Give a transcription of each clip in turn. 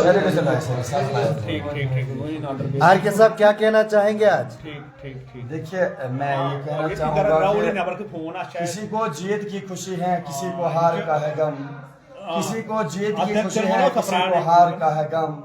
ठीक ठीक ठीक। आर के साहब क्या कहना चाहेंगे आज? ठीक ठीक ठीक। देखिए मैं ये कहना चाहूँगा कि किसी को जीत की खुशी है, किसी को हार का है गम, किसी को जीत की खुशी है, किसी को हार का है गम।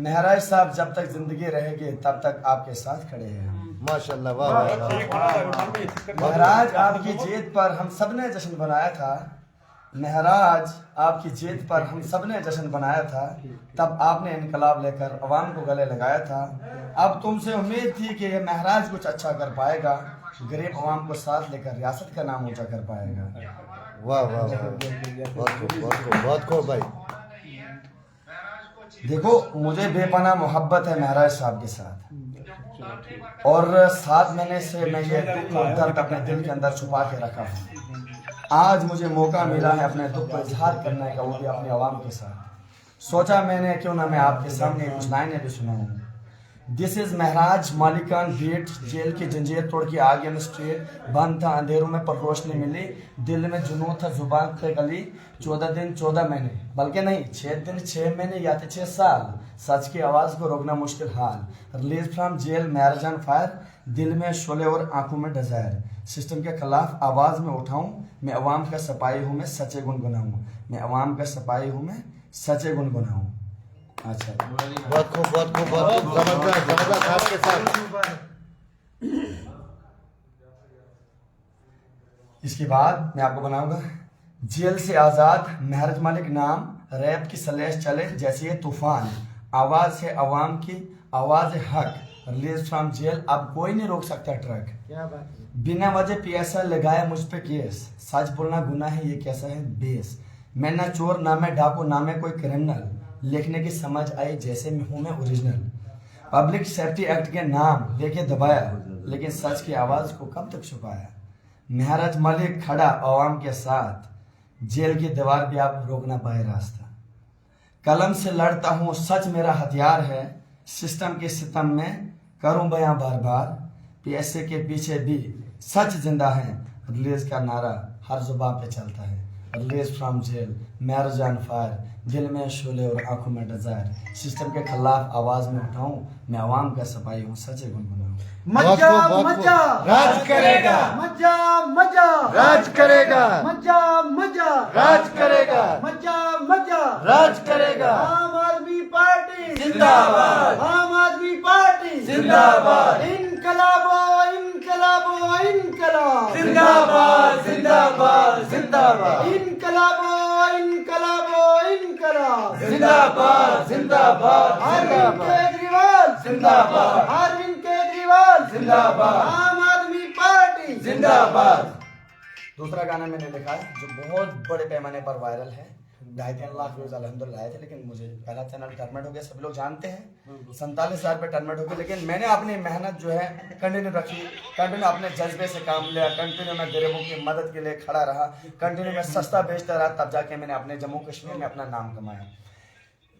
महराज साहब जब तक जिंदगी रहेगी तब तक आपके साथ खड़े हैं। माशाल्लाह, वाह वाह। महराज आपकी जीत पर हम सबने जश्न बनाया था, महराज आपकी जीत पर हम सबने जश्न बनाया था, तब आपने इनकलाब लेकर अवाम को गले लगाया था। अब तुमसे उम्मीद थी कि ये महराज कुछ अच्छा कर पाएगा, गरीब अवाम को साथ लेकर रियासत का नाम ऊंचा कर पाएगा। वाह वाह वाह, बहुत खूब बहुत खूब बहुत खूब भाई। देखो मुझे बेपनाह मोहब्बत है महराज साहब के साथ, और 7 महीने से मैं ये दुख और दर्द अपने दिल के अंदर छुपा के रखा हूँ। आज मुझे मौका मिला है अपने दुख को इजहार करने का, वो भी अपने आवाम के साथ। सोचा मैंने क्यों ना मैं आपके सामने कुछ लाइनें भी सुनाऊं। दिस इज महराज मालिकान बीट, जेल की जंजीर तोड़ के आगे में स्ट्रीट, बंद था अंधेरों में पर रोशनी मिली, दिल में जुनून था जुबान पे गली। 14 दिन 14 महीने, बल्कि नहीं 6 दिन 6 महीने या तो 6 साल, सच की आवाज को रोकना मुश्किल हाल। Release from jail Maharaj on fire, दिल में शोले और आंखों में डिजायर। सिस्टम के खिलाफ आवाज में उठाऊं, मैं अवाम का सपाई हूँ, मैं सच्चे गुनगुनाऊं। मैं अवाम का सपाई हूँ, मैं सच्चे गुनगुनाऊं। अच्छा, बहुत खूब बहुत खूब बहुत खूब, जबरदस्त जबरदस्त आपके साथ। इसके बाद मैं आपको बनाऊंगा जेल से आजाद, महराज मालिक नाम, रैप की सलेश चले जैसे ये तूफान, आवाज है अवाम की, आवाज है हक। रिलीज फ्रॉम जेल, अब कोई नहीं रोक सकता ट्रक। क्या बात है। बिना वजह पियासा लगाया मुझ पे केस, सच बोलना गुनाह है ये कैसा है बेस। मैं ना चोर ना मैं डाकू ना मैं कोई क्रिमिनल, लिखने की समझ आई जैसे मैं हूं मैं ओरिजिनल। पब्लिक सेफ्टी एक्ट के नाम लेके दबाया, लेकिन सच की आवाज को कब तक छुपाया। महराज मलिक खड़ा अवाम के साथ, जेल की दीवार भी आप रोक ना पाए रास्ता। कलम से लड़ता हूँ सच मेरा हथियार है, सिस्टम के सितम में करूं बयां बार बार। पैसे के पीछे भी सच जिंदा है, रिलीज का नारा हर जुबान पे चलता है। Release from jail, marriage on fire, दिल में शोले और आंखों में डिजायर। सिस्टम के खिलाफ आवाज में उठाऊं, मैं अवाम का सपाई हूँ, सच्चे गुनगुनाऊं। मजा मजा राज करेगा, मजा मजा राज करेगा, मजा मजा राज करेगा, मजा मजा राज करेगा। आम आदमी पार्टी जिंदाबाद, आम आदमी पार्टी जिंदाबाद, इनकलाबो इनकलाबो इनकलाब, जिंदाबाद जिंदाबाद जिंदाबाद, इनकलाबो इनकलाबो इनकलाब, जिंदाबाद जिंदाबाद अरविंद जिंदाबाद, केजरीवाल जिंदाबाद, अरविंद केजरीवाल जिंदाबाद, आम आदमी पार्टी जिंदाबाद। दूसरा गाना मैंने लिखा है जो बहुत बड़े पैमाने पर वायरल है, 2.5-3 लाख व्यूज अल्हम्दुलिल्लाह आए थे, लेकिन मुझे पहला चैनल टर्मिनेट हो गया, सभी लोग जानते हैं। 47,000 पे टर्मिनेट हो गया, लेकिन मैंने अपनी मेहनत जो है कंटिन्यू रखी, कंटिन्यू अपने जज्बे से काम लिया, कंटिन्यू मैं गरीबों की मदद के लिए खड़ा रहा, कंटिन्यू मैं सस्ता बेचता रहा, तब जाके मैंने अपने जम्मू कश्मीर में अपना नाम कमाया।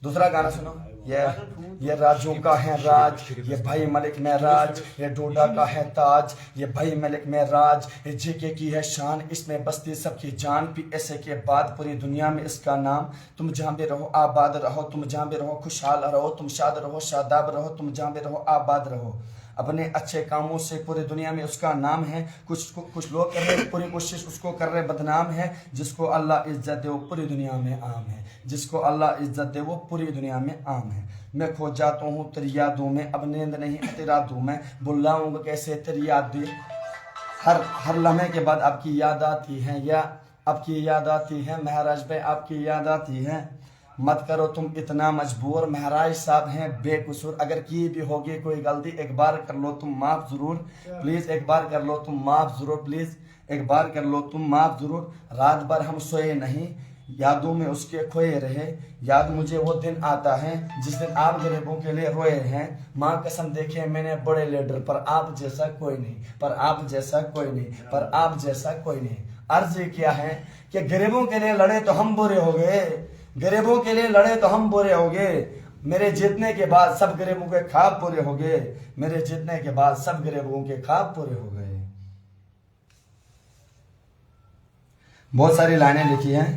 दूसरा गाना सुनो, ये राजू का है राज, ये भाई मलिक में राज, ये डोडा का है ताज, ये भाई मलिक में राज, ये जेके की है शान, इसमें बसती सबकी जान। पीएसए के बाद पूरी दुनिया में इसका नाम, तुम जहाँ भी रहो आबाद रहो, तुम जहाँ भी रहो खुशहाल रहो, तुम शाद रहो शादाब रहो, तुम जहाँ भी रहो आबाद रहो। अपने अच्छे कामों से पूरी दुनिया में उसका नाम है, कुछ लोग कर रहे पूरी कोशिश उसको कर रहे बदनाम है, जिसको अल्लाह इज्जत दे वो पूरी दुनिया में आम है, जिसको अल्लाह इज्जत दे वो पूरी दुनिया में आम है। मैं खो जाता हूँ तेरी यादों में, अब नींद नहीं आती रातों में, बुलाऊंगा कैसे तेरी याद दे, हर लम्हे के बाद आपकी याद आती है, या आपकी याद आती है महराज भाई आपकी याद आती है। मत करो तुम इतना मजबूर, महराज साहब हैं बेकसूर, अगर की भी होगी कोई गलती एक बार कर लो तुम माफ जरूर, प्लीज एक बार कर लो तुम माफ जरूर, प्लीज एक बार कर लो तुम माफ जरूर। रात भर हम सोए नहीं, यादों में उसके खोए रहे, याद मुझे वो दिन आता है जिस दिन आप गरीबों के लिए रोए हैं। माँ कसम देखे मैंने बड़े लीडर, पर आप जैसा कोई नहीं, पर आप जैसा कोई नहीं, पर आप जैसा कोई नहीं। अर्ज क्या है कि गरीबों के लिए लड़े तो हम बुरे हो गए, गरीबों के लिए लड़े तो हम बुरे हो गए, मेरे जीतने के बाद सब गरीबों के ख्वाब पूरे हो गए, मेरे जीतने के बाद सब गरीबों के ख्वाब पूरे हो गए। बहुत सारी लाइनें लिखी हैं,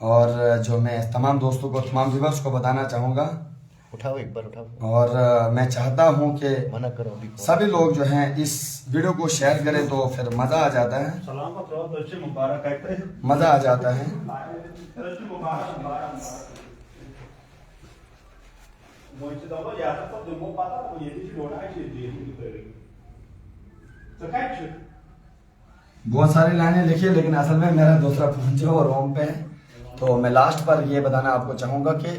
और जो मैं तमाम दोस्तों को, तमाम व्यूअर्स को बताना चाहूँगा, उठाओ एक बार उठाओ। और मैं चाहता हूँ कि मना करो अभी। सभी लोग जो हैं इस वीडियो को शेयर करें तो फिर मज़ा आ जाता है, सलामत रहो, दर्शन मुबारक है। मज़ा आ जाता है। दर्शन मुबारक Moite da olhada, só deu para dar ele de jogar de बहुत सारी लाइनें लिखी है, लेकिन असल में मेरा दूसरा फोन जो है रोम पे है। तो मैं लास्ट पर ये बताना आपको चाहूँगा कि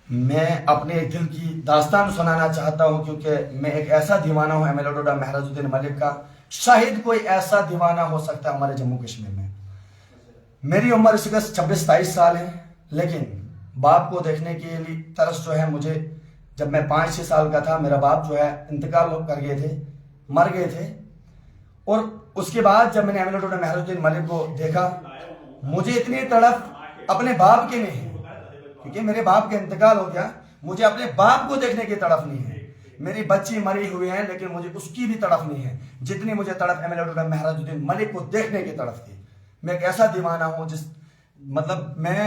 मैं अपने दिल की दास्तान सुनाना चाहता हूँ, क्योंकि मैं एक ऐसा दीवाना हूँ एमएलए डोडा महराजुद्दीन मलिक का। शायद कोई ऐसा दीवाना हो सकता है हमारे जम्मू कश्मीर में। मेरी उम्र इस वक्त 26-27 साल है, लेकिन बाप को देखने के लिए तरस जो है मुझे, जब मैं 5-6 साल का था मेरा बाप जो है इंतकाल कर गए थे, मर गए थे। और उसके बाद जब मैंने एमएलए डोडा महराजुद्दीन मलिक को देखा, मुझे इतनी तड़प अपने बाप के नहीं है, क्योंकि मेरे बाप का इंतकाल हो गया, मुझे अपने बाप को देखने की तड़प नहीं है। मेरी बच्ची मरी हुई है, लेकिन मुझे उसकी भी तड़प नहीं है जितनी मुझे तड़प एमएलए डोडा महराजुद्दीन मलिक को देखने की तड़प थी। मैं एक ऐसा दीवाना हूँ जिस मतलब मैं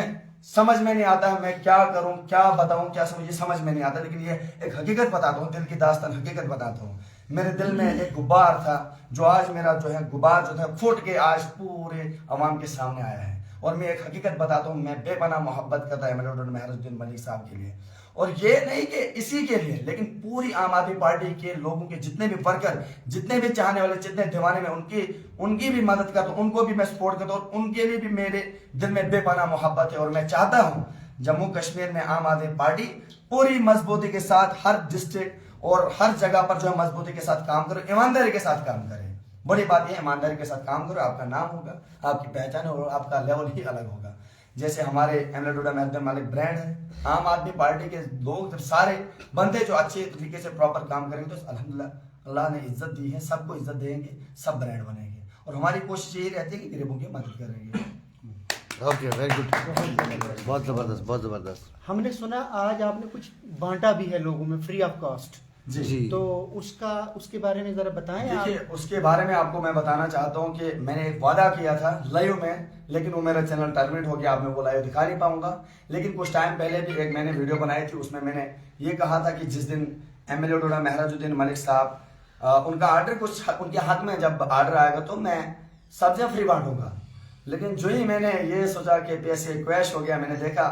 समझ में नहीं आता है मैं क्या करूं, क्या बताऊं, क्या समझ, ये समझ में नहीं आता। लेकिन ये एक हकीकत बताता हूँ, दिल की दास्तान हकीकत बताता हूँ। मेरे दिल में एक गुब्बार था, जो आज मेरा जो है गुब्बार जो था फूट के आज पूरे अवाम के सामने आया है। और मैं एक हकीकत बताता हूँ, मैं बेपनाह मोहब्बत करता एमएलए डोडा महराजुद्दीन मलिक साहब के लिए। और ये नहीं कि इसी के लिए, लेकिन पूरी आम आदमी पार्टी के लोगों के जितने भी वर्कर, जितने भी चाहने वाले, जितने दीवाने में उनकी भी मदद करता हूँ, उनको भी मैं सपोर्ट करता हूँ, और उनके लिए भी मेरे दिल में बेपनाह मोहब्बत है। और मैं चाहता हूँ जम्मू कश्मीर में आम आदमी पार्टी पूरी मजबूती के साथ हर डिस्ट्रिक्ट और हर जगह पर जो है मजबूती के साथ काम करो, ईमानदारी के साथ काम करे। बड़ी बात यह, ईमानदारी के साथ काम करो, आपका नाम होगा, आपकी पहचान और आपका लेवल ही अलग होगा। जैसे हमारे एमएलए डोडा महराजुद्दीन मलिक ब्रांड है, आम आदमी पार्टी के लोग जब सारे बंदे जो अच्छे तरीके से प्रॉपर काम करेंगे तो अल्हम्दुलिल्लाह अल्लाह ने इज्जत दी है, सबको इज्जत देंगे, सब ब्रांड बनेंगे। और हमारी कोशिश यही रहती है कि गरीबों की मदद करेंगे। ओके, वेरी गुड, बहुत जबरदस्त, बहुत जबरदस्त। हमने सुना आज आपने कुछ बांटा भी है लोगों में फ्री ऑफ कॉस्ट, जी, तो उसके बारे में जरा बताएं आप। देखिए, उसके बारे में आपको मैं बताना चाहता हूं कि मैंने एक वादा किया था लाइव में, लेकिन वो मेरा चैनल टर्मिनेट हो गया, अब मैं वो लाइव दिखा नहीं पाऊंगा। लेकिन कुछ टाइम पहले भी एक मैंने वीडियो बनाई थी, उसमें मैंने ये कहा था कि जिस दिन एमएलए डोडा महराजुद्दीन मलिक साहब उनका ऑर्डर कुछ उनके हाथ में जब ऑर्डर आएगा तो मैं सब्जियां फ्री बांटूंगा। लेकिन जो ही मैंने ये सोचा कि पैसे क्रैश हो गया, मैंने देखा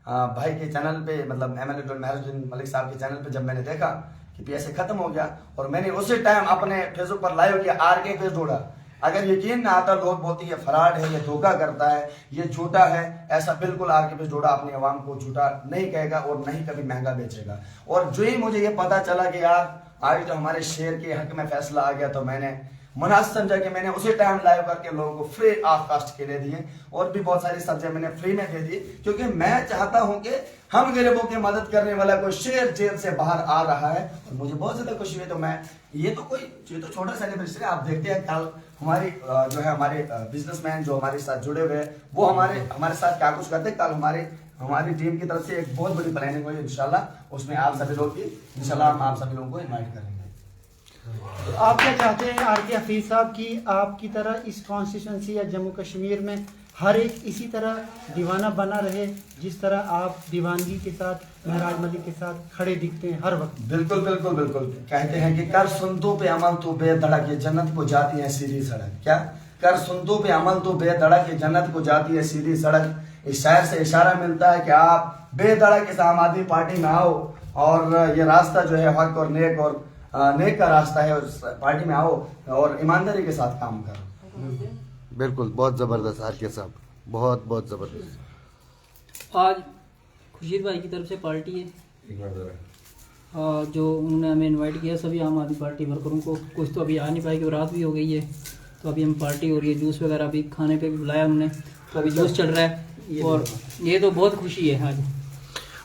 भाई के चैनल पे, मतलब एमएलए डोडा महराजुद्दीन मलिक साहब के चैनल पे जब मैंने देखा कि पैसे खत्म हो गया, और मैंने उसी टाइम अपने फेसबुक पर लाइव किया, आरके पेज जोड़ा। अगर यकीन ना आता, लोग बोलते हैं ये फ्रॉड है, ये धोखा करता है, ये झूठा है, ऐसा बिल्कुल आरके पेज जोड़ा अपनी आवाम को झूठा नहीं कहेगा और नहीं कभी महंगा बेचेगा। और जो ही मुझे ये पता चला कि यार आज तो हमारे शेर के हक में फैसला आ गया, तो मैंने मुनासिब समझा कि मैंने उसी टाइम लाइव करके लोगों को फ्री ऑफ कॉस्ट के लिए दिए, और भी बहुत सारी सब्जियां मैंने फ्री में दे दी, क्योंकि मैं चाहता हूं कि हम गरीबों की मदद करने वाला कोई शेर जेल से बाहर आ रहा है, और मुझे बहुत ज्यादा खुशी हुई। तो मैं ये तो छोटा सेलिब्रेशन है। आप देखते हैं कल हमारी जो है हमारे बिजनेसमैन जो हमारे साथ जुड़े हुए हैं, वो हमारे साथ क्या कुछ करते हैं। कल हमारी टीम की तरफ से एक बहुत बड़ी प्लानिंग हुई इंशाल्लाह, उसमें आप सभी लोग भी इंशाल्लाह हम आप सभी लोगों को इन्वाइट करेंगे। तो आप क्या चाहते हैं आरके हफीज साहब की आपकी तरह इस कॉन्स्टिट्यूंसी या जम्मू कश्मीर में हर एक इसी तरह दीवाना बना रहे, जिस तरह आप दीवानगी के साथ महराज मलिक के साथ खड़े दिखते हैं हर वक्त? बिल्कुल बिल्कुल बिल्कुल। कहते हैं कि कर सुनतों पे अमल तो बेधड़क ये जन्नत को जाती है सीधी सड़क। क्या कर सुनतों पे अमल तो बेधड़क ये जन्नत को जाती है सीधी सड़क। इस शायर से इशारा मिलता है कि आप बेधड़क इस आम आदमी पार्टी में आओ, और ये रास्ता जो है हक और नेक का रास्ता है, उस पार्टी में आओ और ईमानदारी के साथ काम करो। बिल्कुल, बहुत जबरदस्त आरके साहब, बहुत बहुत जबरदस्त। आज खुर्शीद भाई की तरफ से पार्टी है, जो उन्होंने हमें इनवाइट किया सभी आम आदमी पार्टी वर्करों को। कुछ तो अभी आ नहीं पाए कि रात भी हो गई है, तो अभी हम पार्टी और ये जूस वगैरह भी खाने पे भी बुलाया उन्होंने, तो अभी जूस चल रहा है, और ये तो बहुत खुशी है आज।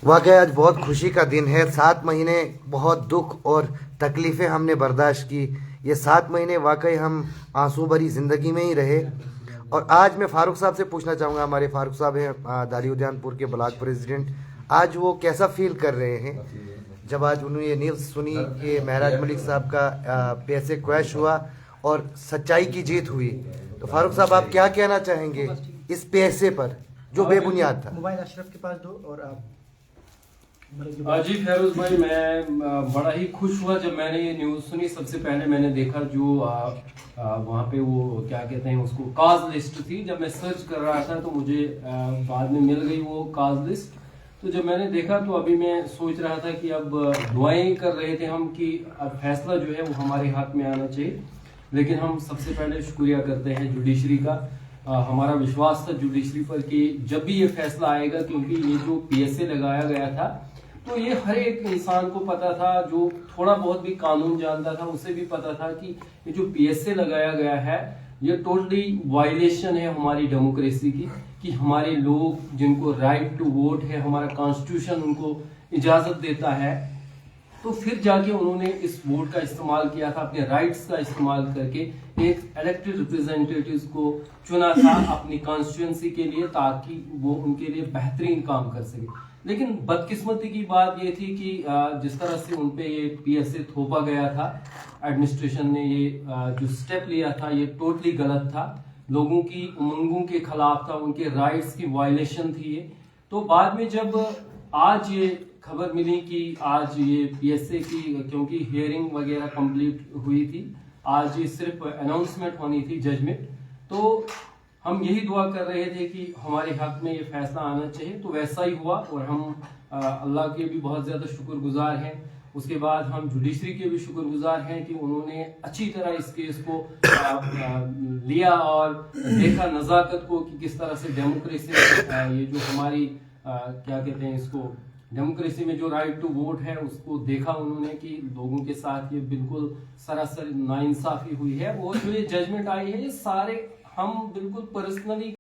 वाकई आज बहुत खुशी का दिन है। 7 महीने बहुत दुख और तकलीफ़ें हमने बर्दाश्त की। ये 7 महीने वाकई हम आंसू भरी ज़िंदगी में ही रहे। और आज मैं फ़ारूक साहब से पूछना चाहूँगा, हमारे फ़ारूक साहब हैं दाली उद्यानपुर के ब्लॉक प्रेसिडेंट, आज वो कैसा फील कर रहे हैं जब आज उन्होंने ये न्यूज़ सुनी कि महराज मलिक साहब का पैसे क्रैश हुआ और सच्चाई की जीत हुई। तो फ़ारूक साहब, आप क्या कहना चाहेंगे इस पैसे पर जो बेबुनियाद था। मोबाइल अशरफ के पास दो और आप जी फैरोज भाई, मैं बड़ा ही खुश हुआ जब मैंने ये न्यूज़ सुनी। सबसे पहले मैंने देखा जो वहाँ पे वो क्या कहते हैं उसको, काज लिस्ट थी। जब मैं सर्च कर रहा था तो मुझे बाद में मिल गई वो काज लिस्ट। तो जब मैंने देखा तो अभी मैं सोच रहा था कि अब दुआएं कर रहे थे हम कि अब फैसला जो है वो हमारे हाथ में आना चाहिए। लेकिन हम सबसे पहले शुक्रिया करते हैं जुडिशरी का। हमारा विश्वास था जुडिशरी पर कि जब भी ये फैसला आएगा, क्योंकि ये जो PSA लगाया गया था तो ये हर एक इंसान को पता था, जो थोड़ा बहुत भी कानून जानता था उसे भी पता था कि ये जो PSA लगाया गया है ये टोटली वायलेशन है हमारी डेमोक्रेसी की, कि हमारे लोग जिनको राइट टू वोट है, हमारा कॉन्स्टिट्यूशन उनको इजाजत देता है, तो फिर जाके उन्होंने इस वोट का इस्तेमाल किया था, अपने राइट्स का इस्तेमाल करके एक इलेक्टेड रिप्रेजेंटेटिव्स को चुना था अपनी कॉन्स्टिट्यूंसी के लिए, ताकि वो उनके लिए बेहतरीन काम कर सके। लेकिन बदकिस्मती की बात ये थी कि जिस तरह से उनपे ये PSA थोपा गया था, एडमिनिस्ट्रेशन ने ये जो स्टेप लिया था ये टोटली गलत था, लोगों की उमंगों के खिलाफ था, उनके राइट्स की वायलेशन थी ये। तो बाद में जब आज ये खबर मिली कि आज ये PSA की, क्योंकि हियरिंग वगैरह कंप्लीट हुई थी, आज ये सिर्फ अनाउंसमेंट होनी थी, जजमेंट, तो हम यही दुआ कर रहे थे कि हमारे हक में ये फैसला आना चाहिए। तो वैसा ही हुआ और हम अल्लाह के भी बहुत ज़्यादा शुक्रगुजार हैं। उसके बाद हम जुडिशरी के भी शुक्रगुजार हैं कि उन्होंने अच्छी तरह इस केस को लिया और देखा नज़ाकत को कि किस तरह से डेमोक्रेसी ये जो हमारी क्या कहते हैं इसको, डेमोक्रेसी में जो राइट टू वोट है उसको देखा उन्होंने कि लोगों के साथ ये बिल्कुल सरासर नाइंसाफी हुई है। और जो ये जजमेंट आई है ये सारे हम बिल्कुल पर्सनली